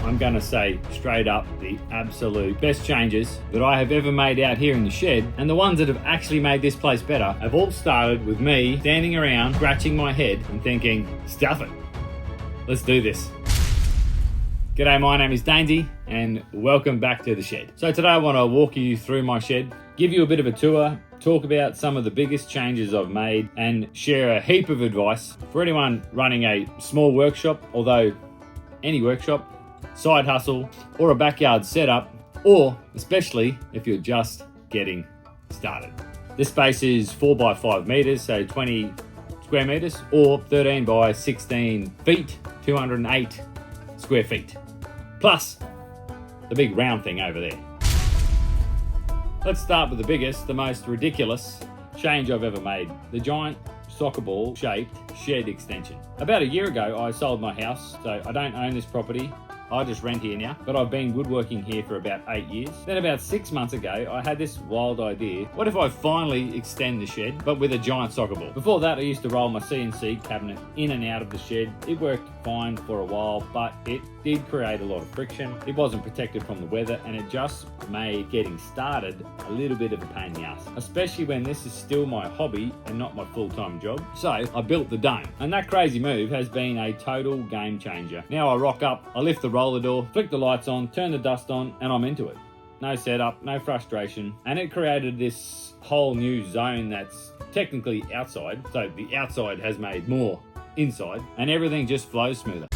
I'm gonna say straight up the absolute best changes that I have ever made out here in the shed, and the ones that have actually made this place better, have all started with me standing around, scratching my head and thinking, stuff it, let's do this. G'day, my name is Dainer and welcome back to the shed. So today I want to walk you through my shed, give you a bit of a tour, talk about some of the biggest changes I've made, and share a heap of advice for anyone running a small workshop, although any workshop, side hustle, or a backyard setup, or especially if you're just getting started. This space is 4 by 5 meters, so 20 square meters, or 13 by 16 feet, 208 square feet. Plus the big round thing over there. Let's start with the biggest, the most ridiculous change I've ever made. The giant soccer ball shaped shed extension. About a year ago, I sold my house, so I don't own this property. I just rent here now, but I've been woodworking here for about 8 years. Then about 6 months ago, I had this wild idea. What if I finally extend the shed, but with a giant soccer ball? Before that, I used to roll my CNC cabinet in and out of the shed. It worked fine for a while, but it did create a lot of friction. It wasn't protected from the weather, and it just made getting started a little bit of a pain in the ass, especially when this is still my hobby and not my full-time job. So I built the dome, and that crazy move has been a total game changer. Now I rock up, I lift the roller door, flick the lights on, turn the dust on, and I'm into it. No setup, no frustration, and it created this whole new zone that's technically outside, so the outside has made more inside, and everything just flows smoother.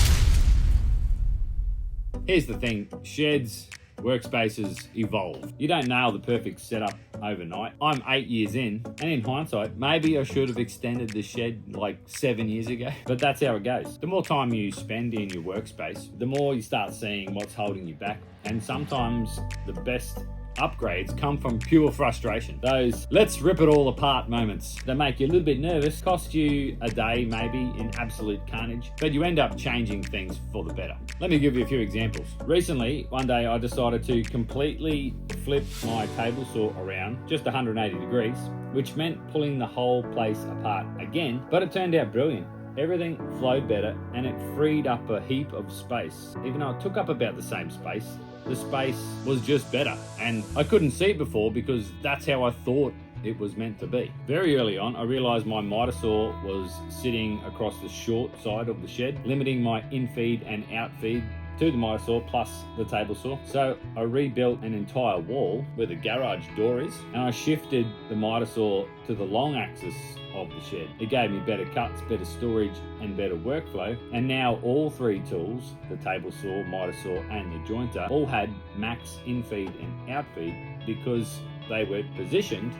Here's the thing, sheds, workspaces evolve. You don't nail the perfect setup overnight. I'm 8 years in, and in hindsight, maybe I should have extended the shed like 7 years ago, but that's how it goes. The more time you spend in your workspace, the more you start seeing what's holding you back, and sometimes the best upgrades come from pure frustration. Those let's rip it all apart moments that make you a little bit nervous, cost you a day maybe in absolute carnage, but you end up changing things for the better. Let me give you a few examples. Recently, one day I decided to completely flip my table saw around just 180 degrees, which meant pulling the whole place apart again, but it turned out brilliant. Everything flowed better and it freed up a heap of space. Even though it took up about the same space, the space was just better, and I couldn't see it before because that's how I thought it was meant to be. Very early on, I realized my miter saw was sitting across the short side of the shed, limiting my in-feed and out-feed to the miter saw plus the table saw. So I rebuilt an entire wall where the garage door is, and I shifted the miter saw to the long axis of the shed. It gave me better cuts, better storage, and better workflow. And now all three tools, the table saw, miter saw, and the jointer, all had max in-feed and out-feed because they were positioned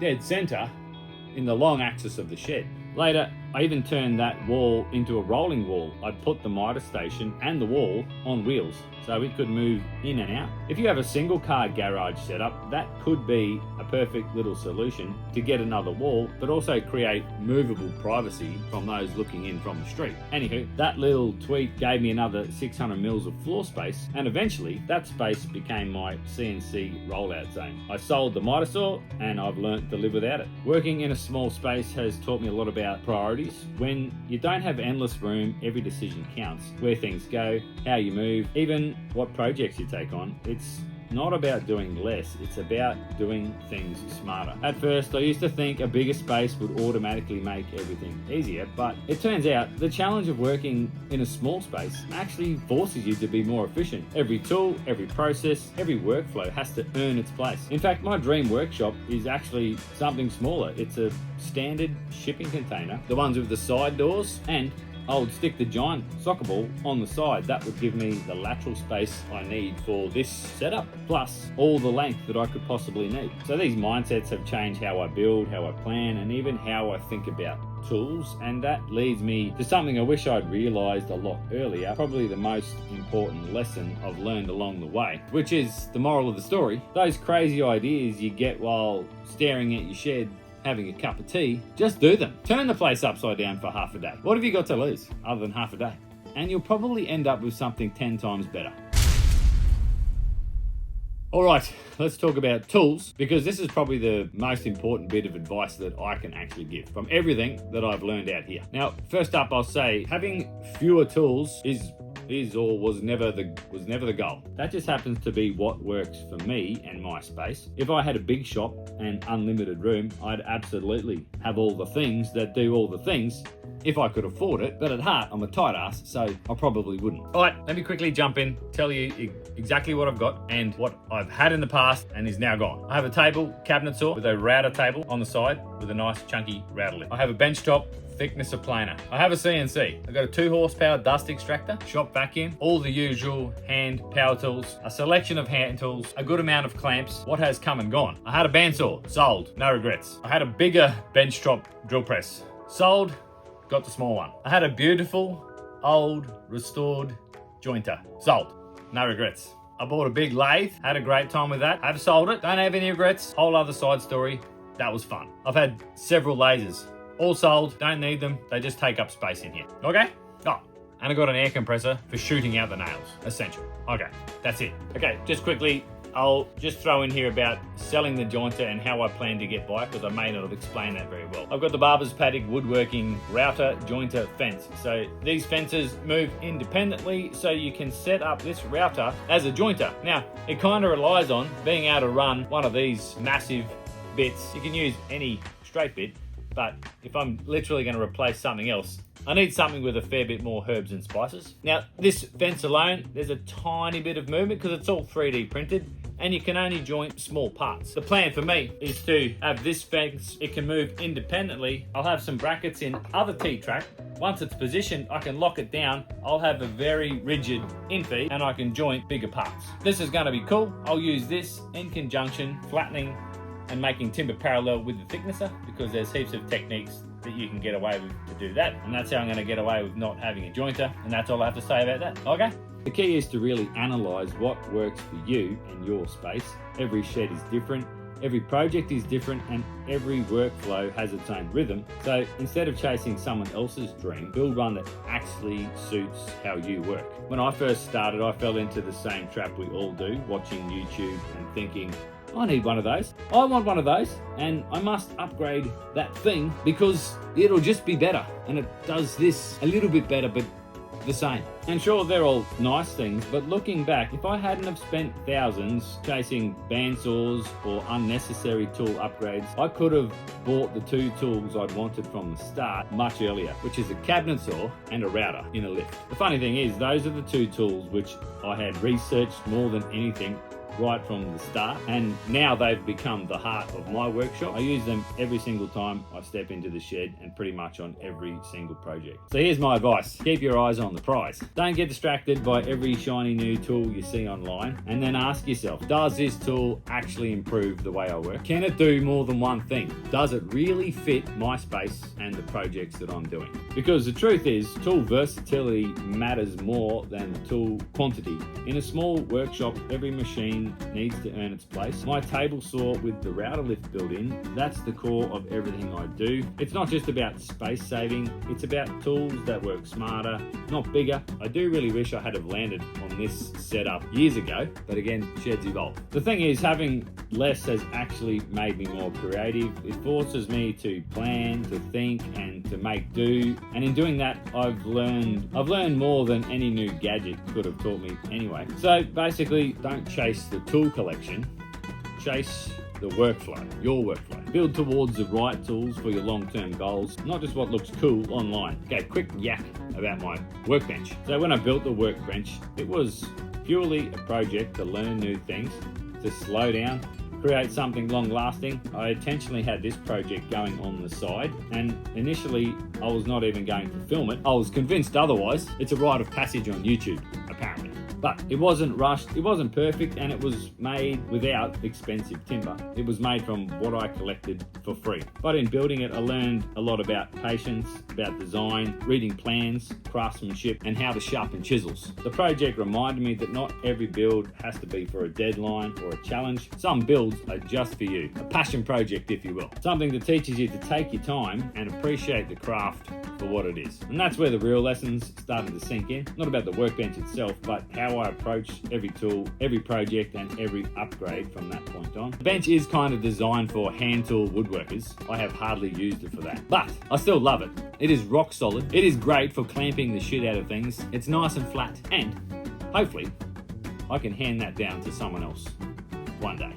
dead center in the long axis of the shed. Later, I even turned that wall into a rolling wall. I put the miter station and the wall on wheels so it could move in and out. If you have a single car garage setup, that could be a perfect little solution to get another wall, but also create movable privacy from those looking in from the street. Anywho, that little tweak gave me another 600 mils of floor space, and eventually that space became my CNC rollout zone. I sold the miter saw and I've learnt to live without it. Working in a small space has taught me a lot about priorities. When you don't have endless room, every decision counts. Where things go, how you move, even what projects you take on. It's not about doing less, it's about doing things smarter. At first, I used to think a bigger space would automatically make everything easier, but it turns out the challenge of working in a small space actually forces you to be more efficient. Every tool, every process, every workflow has to earn its place. In fact, my dream workshop is actually something smaller. It's a standard shipping container, the ones with the side doors, and I would stick the giant soccer ball on the side. That would give me the lateral space I need for this setup, plus all the length that I could possibly need. So these mindsets have changed how I build, how I plan, and even how I think about tools, and that leads me to something I wish I'd realized a lot earlier, probably the most important lesson I've learned along the way, which is the moral of the story. Those crazy ideas you get while staring at your shed having a cup of tea, just do them. Turn the place upside down for half a day. What have you got to lose other than half a day? And you'll probably end up with something 10 times better. All right, let's talk about tools, because this is probably the most important bit of advice that I can actually give from everything that I've learned out here. Now, first up, I'll say having fewer tools is is or was never the goal. That just happens to be what works for me and my space. If I had a big shop and unlimited room, I'd absolutely have all the things that do all the things if I could afford it, but at heart, I'm a tight ass, so I probably wouldn't. All right, let me quickly jump in, tell you exactly what I've got and what I've had in the past and is now gone. I have a table cabinet saw with a router table on the side with a nice chunky router lid. I have a bench top, thickness of planer. I have a CNC. I've got a 2 horsepower dust extractor, shop vacuum, all the usual hand power tools, a selection of hand tools, a good amount of clamps. What has come and gone? I had a bandsaw, sold, no regrets. I had a bigger bench top drill press, sold, got the small one. I had a beautiful, old, restored jointer, sold, no regrets. I bought a big lathe, had a great time with that. I've sold it, don't have any regrets. Whole other side story, that was fun. I've had several lasers, all sold, don't need them. They just take up space in here, okay? Oh, and I got an air compressor for shooting out the nails, essential. Okay, that's it. Okay, just quickly, I'll just throw in here about selling the jointer and how I plan to get by, because I may not have explained that very well. I've got the Barbers Paddock Woodworking router jointer fence. So these fences move independently, so you can set up this router as a jointer. Now, it kind of relies on being able to run one of these massive bits. You can use any straight bit, but if I'm literally going to replace something else, I need something with a fair bit more herbs and spices. Now, this fence alone, there's a tiny bit of movement because it's all 3D printed and you can only joint small parts. The plan for me is to have this fence, it can move independently. I'll have some brackets in other T-track. Once it's positioned, I can lock it down. I'll have a very rigid infeed and I can joint bigger parts. This is going to be cool. I'll use this in conjunction, flattening and making timber parallel with the thicknesser, because there's heaps of techniques that you can get away with to do that, and that's how I'm going to get away with not having a jointer, and that's all I have to say about that. Okay? The key is to really analyze what works for you and your space. Every shed is different, every project is different, and every workflow has its own rhythm. So instead of chasing someone else's dream, build one that actually suits how you work. When I first started, I fell into the same trap we all do, watching YouTube and thinking, I need one of those. I want one of those, and I must upgrade that thing because it'll just be better. And it does this a little bit better, but the same. And sure, they're all nice things, but looking back, if I hadn't have spent thousands chasing bandsaws or unnecessary tool upgrades, I could have bought the 2 tools I'd wanted from the start much earlier, which is a cabinet saw and a router in a lift. The funny thing is, those are the 2 tools which I had researched more than anything right from the start, and now they've become the heart of my workshop. I use them every single time I step into the shed and pretty much on every single project. So here's my advice: keep your eyes on the prize. Don't get distracted by every shiny new tool you see online, and then ask yourself, does this tool actually improve the way I work? Can it do more than one thing? Does it really fit my space and the projects that I'm doing? Because the truth is, tool versatility matters more than tool quantity. In a small workshop, every machine needs to earn its place. My table saw with the router lift built in, that's the core of everything I do. It's not just about space saving, it's about tools that work smarter, not bigger. I do really wish I had have landed on this setup years ago, but again, sheds evolve. The thing is, having less has actually made me more creative. It forces me to plan, to think, and to make do. And in doing that, I've learned more than any new gadget could have taught me anyway. So basically, don't chase the tool collection, chase the workflow, your workflow. Build towards the right tools for your long-term goals, not just what looks cool online. Okay, quick yak about my workbench. So when I built the workbench, it was purely a project to learn new things, to slow down, create something long-lasting. I intentionally had this project going on the side, and initially I was not even going to film it. I was convinced otherwise. It's a rite of passage on YouTube, apparently. But it wasn't rushed, it wasn't perfect, and it was made without expensive timber. It was made from what I collected for free. But in building it, I learned a lot about patience, about design, reading plans, craftsmanship, and how to sharpen chisels. The project reminded me that not every build has to be for a deadline or a challenge. Some builds are just for you. A passion project, if you will. Something that teaches you to take your time and appreciate the craft for what it is. And that's where the real lessons started to sink in. Not about the workbench itself, but how how I approach every tool, every project, and every upgrade from that point on. The bench is kind of designed for hand tool woodworkers. I have hardly used it for that, but I still love it. It is rock solid. It is great for clamping the shit out of things. It's nice and flat, and hopefully I can hand that down to someone else one day.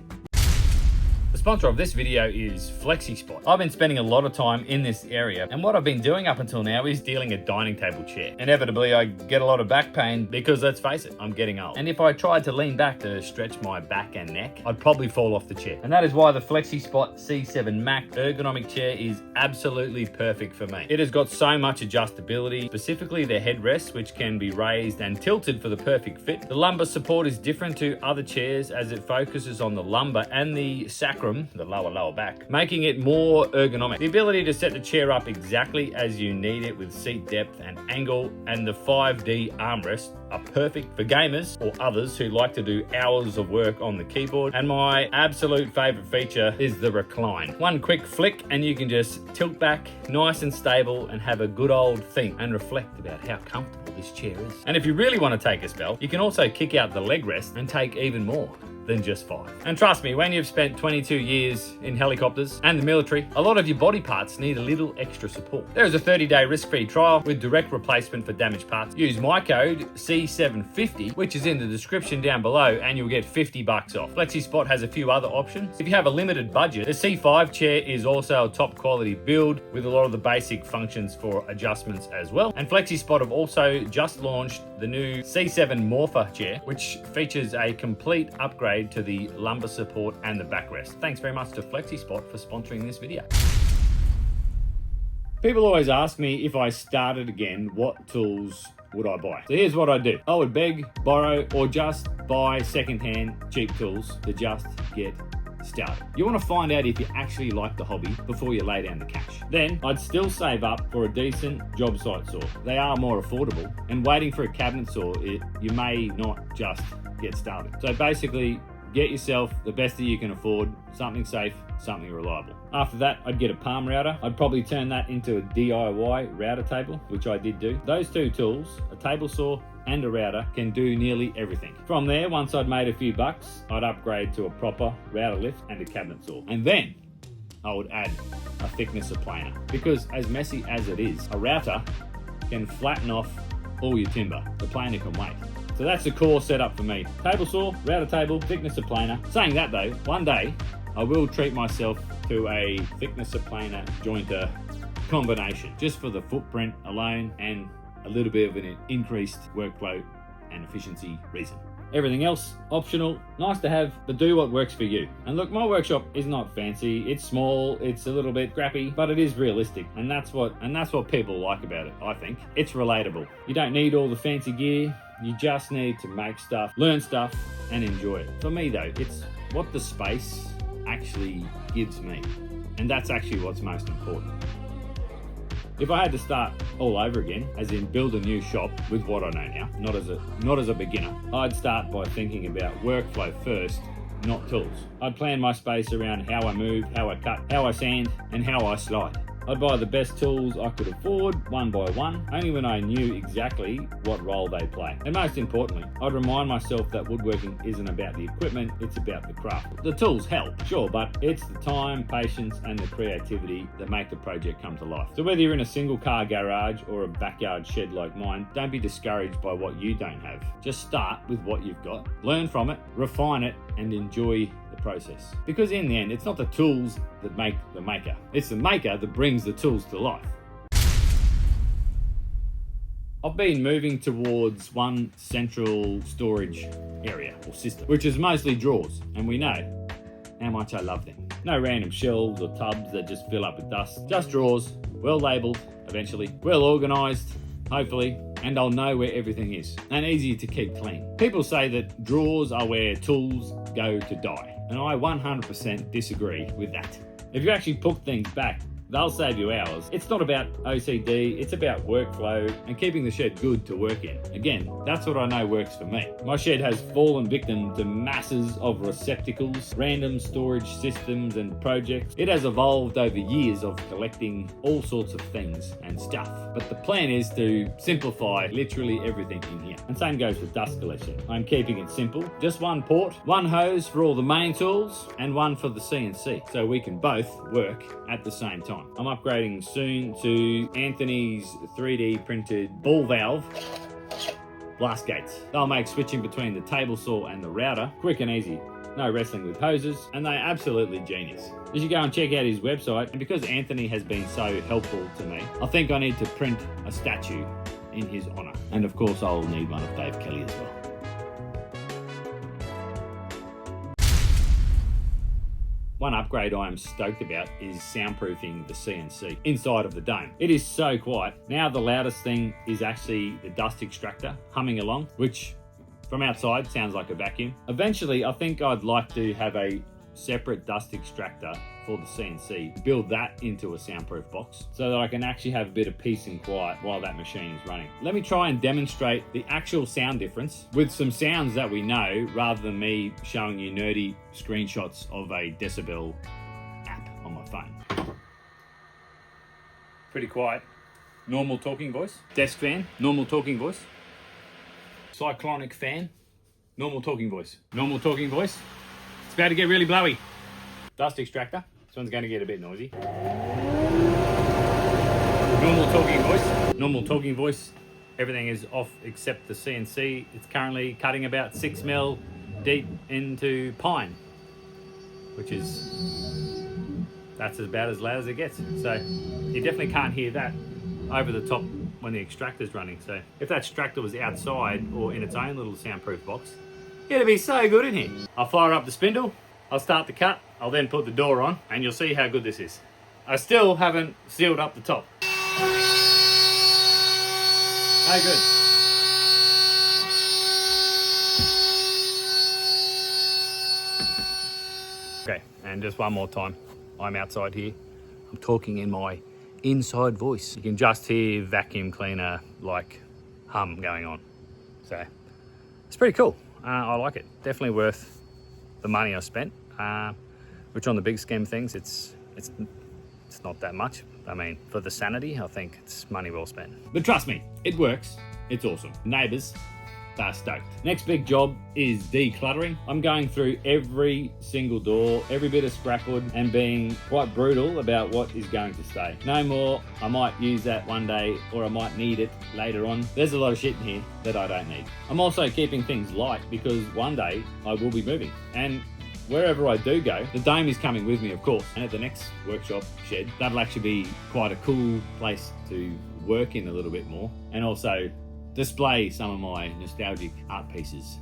The sponsor of this video is FlexiSpot. I've been spending a lot of time in this area, and what I've been doing up until now is dealing a dining table chair. Inevitably, I get a lot of back pain because, let's face it, I'm getting old. And if I tried to lean back to stretch my back and neck, I'd probably fall off the chair. And that is why the FlexiSpot C7 Max ergonomic chair is absolutely perfect for me. It has got so much adjustability, specifically the headrests, which can be raised and tilted for the perfect fit. The lumbar support is different to other chairs as it focuses on the lumbar and the sacrum, the lower back, making it more ergonomic. The ability to set the chair up exactly as you need it with seat depth and angle, and the 5D armrest are perfect for gamers or others who like to do hours of work on the keyboard. And my absolute favorite feature is the recline. One quick flick and you can just tilt back nice and stable and have a good old think and reflect about how comfortable this chair is. And if you really want to take a spell, you can also kick out the leg rest and take even more than just 5. And trust me, when you've spent 22 years in helicopters and the military, a lot of your body parts need a little extra support. There is a 30-day risk-free trial with direct replacement for damaged parts. Use my code C750, which is in the description down below, and you'll get $50 off. FlexiSpot has a few other options. If you have a limited budget, the C5 chair is also a top quality build with a lot of the basic functions for adjustments as well. And FlexiSpot have also just launched the new C7 Morpher chair, which features a complete upgrade to the lumbar support and the backrest. Thanks very much to FlexiSpot for sponsoring this video. People always ask me if I started again, what tools would I buy? So here's what I do. I would beg, borrow, or just buy secondhand cheap tools to just get started. You want to find out if you actually like the hobby before you lay down the cash. Then I'd still save up for a decent job site saw. They are more affordable, and waiting for a cabinet saw, you may not just get started. So basically, get yourself the best that you can afford, something safe, something reliable. After that, I'd get a palm router. I'd probably turn that into a DIY router table, which I did do. Those two tools, a table saw and a router, can do nearly everything. From there, once I'd made a few bucks, I'd upgrade to a proper router lift and a cabinet saw. And then I would add a thickness planer, because as messy as it is, a router can flatten off all your timber. The planer can wait. So that's the core setup for me. Table saw, router table, thickness planer. Saying that though, one day I will treat myself to a thickness planer jointer combination, just for the footprint alone and a little bit of an increased workflow and efficiency reason. Everything else, optional, nice to have, but do what works for you. And look, my workshop is not fancy, it's small, it's a little bit scrappy, but it is realistic, and that's what people like about it, I think. It's relatable. You don't need all the fancy gear, you just need to make stuff, learn stuff, and enjoy it. For me though, it's what the space actually gives me, and that's actually what's most important. If I had to start all over again, as in build a new shop with what I know now, not as a beginner, I'd start by thinking about workflow first, not tools. I'd plan my space around how I move, how I cut, how I sand, and how I slide. I'd buy the best tools I could afford, one by one, only when I knew exactly what role they play. And most importantly, I'd remind myself that woodworking isn't about the equipment, it's about the craft. The tools help, sure, but it's the time, patience, and the creativity that make the project come to life. So whether you're in a single car garage or a backyard shed like mine, don't be discouraged by what you don't have. Just start with what you've got, learn from it, refine it, and enjoy the process. Because in the end, it's not the tools that make the maker, it's the maker that brings the tools to life. I've been moving towards one central storage area or system, which is mostly drawers, and we know how much I love them. No random shelves or tubs that just fill up with dust, just drawers, well labeled eventually, well organized, hopefully, and I'll know where everything is, and easy to keep clean. People say that drawers are where tools go to die, and I 100% disagree with that. If you actually put things back they'll save you hours. It's not about OCD, it's about workflow and keeping the shed good to work in. Again, that's what I know works for me. My shed has fallen victim to masses of receptacles, random storage systems and projects. It has evolved over years of collecting all sorts of things and stuff. But the plan is to simplify literally everything in here. And same goes with dust collection. I'm keeping it simple. Just one port, one hose for all the main tools, and one for the CNC, so we can both work at the same time. I'm upgrading soon to Anthony's 3D printed ball valve blast gates. They'll make switching between the table saw and the router quick and easy. No wrestling with hoses, and they're absolutely genius. You should go and check out his website, and because Anthony has been so helpful to me, I think I need to print a statue in his honour. And of course I'll need one of Dave Kelly as well. One upgrade I am stoked about is soundproofing the CNC inside of the dome. It is so quiet. Now the loudest thing is actually the dust extractor humming along, which from outside sounds like a vacuum. Eventually, I think I'd like to have a separate dust extractor for the CNC, build that into a soundproof box so that I can actually have a bit of peace and quiet while that machine is running. Let me try and demonstrate the actual sound difference with some sounds that we know rather than me showing you nerdy screenshots of a decibel app on my phone. Pretty quiet. Normal talking voice. Desk fan, normal talking voice. Cyclonic fan, normal talking voice. Normal talking voice. It's about to get really blowy. Dust extractor. This one's going to get a bit noisy. Normal talking voice. Normal talking voice. Everything is off except the CNC. It's currently cutting about 6 mil deep into pine, which is, that's about as loud as it gets. So you definitely can't hear that over the top when the extractor's running. So if that extractor was outside or in its own little soundproof box, it'd be so good in here. I'll fire up the spindle, I'll start the cut, I'll then put the door on, and you'll see how good this is. I still haven't sealed up the top. Oh, good. Okay, and just one more time. I'm outside here. I'm talking in my inside voice. You can just hear vacuum cleaner like hum going on. So it's pretty cool. I like it. Definitely worth the money I spent. Which on the big scheme of things, it's not that much. I mean, for the sanity, I think it's money well spent. But trust me, it works. It's awesome. Neighbours, they're stoked. Next big job is decluttering. I'm going through every single door, every bit of scrap wood, and being quite brutal about what is going to stay. No more, I might use that one day, or I might need it later on. There's a lot of shit in here that I don't need. I'm also keeping things light because one day I will be moving. And wherever I do go, the dome is coming with me, of course. And at the next workshop shed, that'll actually be quite a cool place to work in a little bit more. And also display some of my nostalgic art pieces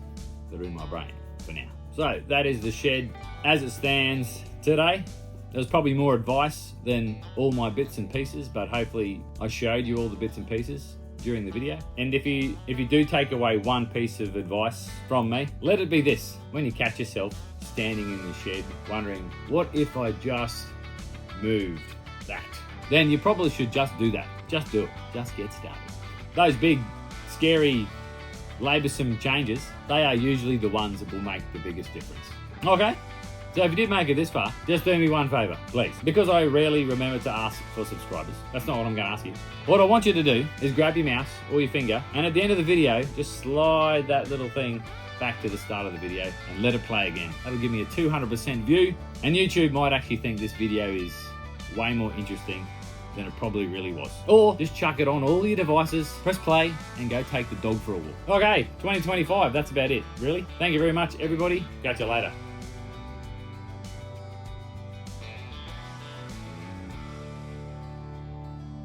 that are in my brain for now. So that is the shed as it stands today. There's probably more advice than all my bits and pieces, but hopefully I showed you all the bits and pieces during the video. And if you do take away one piece of advice from me, let it be this: when you catch yourself standing in the shed wondering, what if I just moved that? Then you probably should just do that. Just do it. Just get started. Those big, scary, laboursome changes, they are usually the ones that will make the biggest difference. Okay? So if you did make it this far, just do me one favour, please. Because I rarely remember to ask for subscribers. That's not what I'm going to ask you. What I want you to do is grab your mouse or your finger, and at the end of the video, just slide that little thing back to the start of the video and let it play again. That'll give me a 200% view, and YouTube might actually think this video is way more interesting than it probably really was. Or just chuck it on all your devices, press play, and go take the dog for a walk. Okay, 2025, that's about it, really. Thank you very much, everybody. Catch you later.